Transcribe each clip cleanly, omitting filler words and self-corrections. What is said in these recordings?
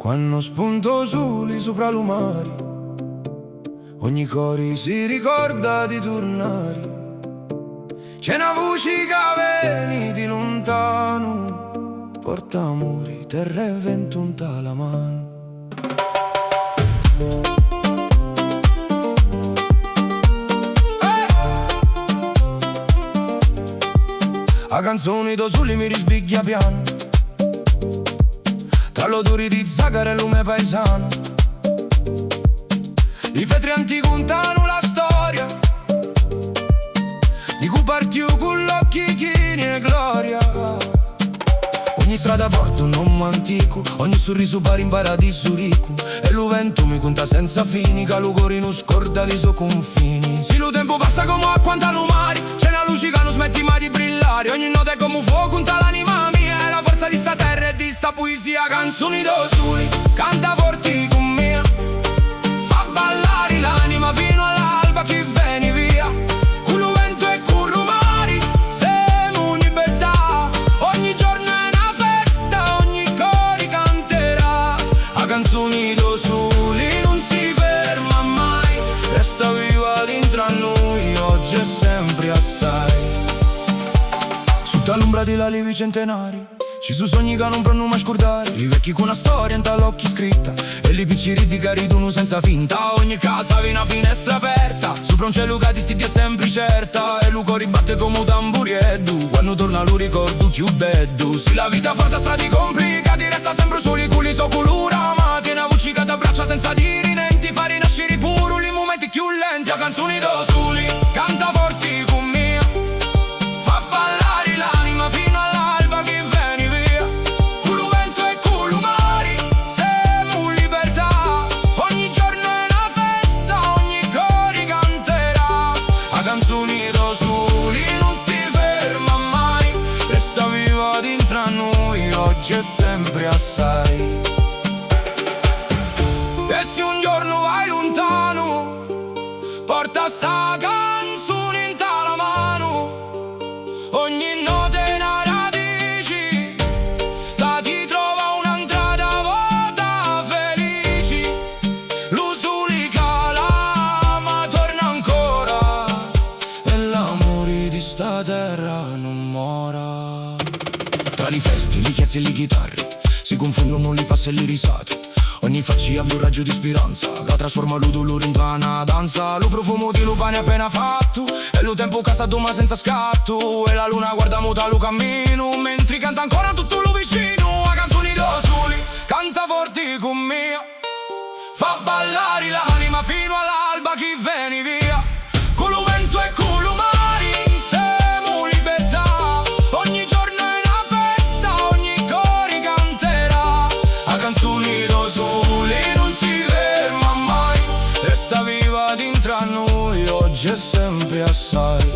Quando spunto soli sopra l'umari, ogni cori si ricorda di tornare. C'è una voce che viene di lontano, porta amori, terra e vento unta la mano. A canzoni da soli mi risbiglia piano, tra l'odore di zagara e lume paesano. I vetri antichi contano la storia di cui partiu con l'occhi chini e gloria. Ogni strada porta un nome antico, ogni sorriso pare in paradiso ricco, e lo vento mi conta senza fini, che lo cuore non scorda i suoi confini. Se lo tempo passa come acqua in talo mare, c'è una luce che non smetti mai di brillare. Ogni nota è come un fuoco, conta l'anima mia, è la forza di sta terra e di sta poesia. Canzoni da soli, canta forti con me, fa ballare l'anima fino all'alba che vieni via. Con lo vento e con rumori, siamo in libertà. Ogni giorno è una festa, ogni cori canterà. A canzoni da soli non si ferma mai, resta viva dentro a noi, oggi e sempre assai. Sotto l'ombra della levi centenari ci sono sogni che non pranno mai scordare, i vecchi con una storia in tal'occhi scritta, e li picciriti che ridono senza finta. Ogni casa viene una finestra aperta, sopra un cielo che ti stidia sempre certa, e lo cuore batte come un tamburieddu, quando torna lo ricordo più bello. Se la vita porta strati complicati, resta sempre soli con i suoi colura, ma tiene una voce che ti abbraccia senza dire niente, fa rinascere pure i momenti più lenti. A canzoni da soli, canta forti con me, fa ballare l'anima fino all'alba che vieni via. Con lo vento e con l'umari, siamo in libertà. Ogni giorno è una festa, ogni cori canterà. A canzoni da soli non si ferma mai, resta viva dentro a noi, oggi e sempre assai. E se un giorno vai lontano, porta sta canzone in ta la mano. Ogni nota è una radice, da ti trova un'entrata vuota felici. Lo sole cala ma torna ancora, e l'amore di sta terra non mora. Tra le feste, le chiazze e le chitarre si confondono le passe e le risate. Ogni faccia abbia un raggio di speranza che trasforma lo dolore in una danza. Lo profumo di lo pane appena fatto, e lo tempo casato ma senza scatto, e la luna guarda muta lo cammino, mentre canta ancora tutto lo vicino. A canzoni da soli, canta forti con me, fa ballare l'anima fino all'alba che vieni via. Con lo vento e con l'umari, siamo in libertà. Ogni giorno è una festa, ogni cori canterà. A canzoni da soli non si ferma mai, resta viva dentro a noi, oggi e sempre assai.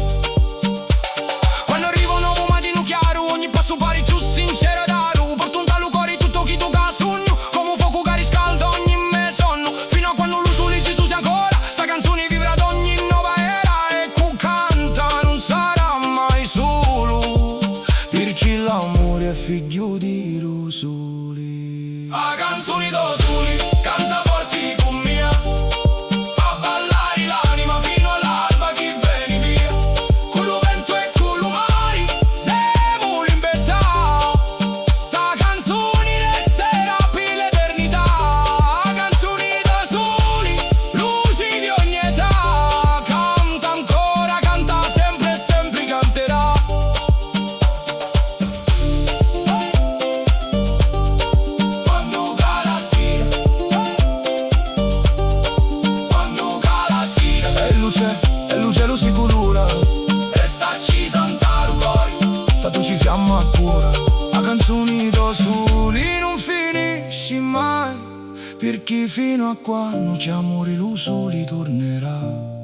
Quando arrivano un mattino chiaro, ogni passo pare più sincero dato, porta un talo cuore tutto chi tocca sogno, come un fuoco che riscalda ogni me sonno, fino a quando lo sole si susi ancora. Sta canzone vivrà ad ogni nuova era, e chi canta non sarà mai solo, perché l'amore è figlio di lo sole. A canzoni da soli, canta forti con me, fa ballare l'anima fino all'alba che vieni via. Con lo vento e con l'umari, siamo in libertà. Sta canzone resterà per l'eternità. A canzoni da soli, luci di ogni età, canta ancora, canta sempre e sempre canterà. Quando cala sera, quando cala sera, e luce lo si colora, resta accesa in talo cuore, sta tu ci fiamma a cuore. A canzoni da soli non finisci mai, perché fino a quando c'è amore lo soli tornerà.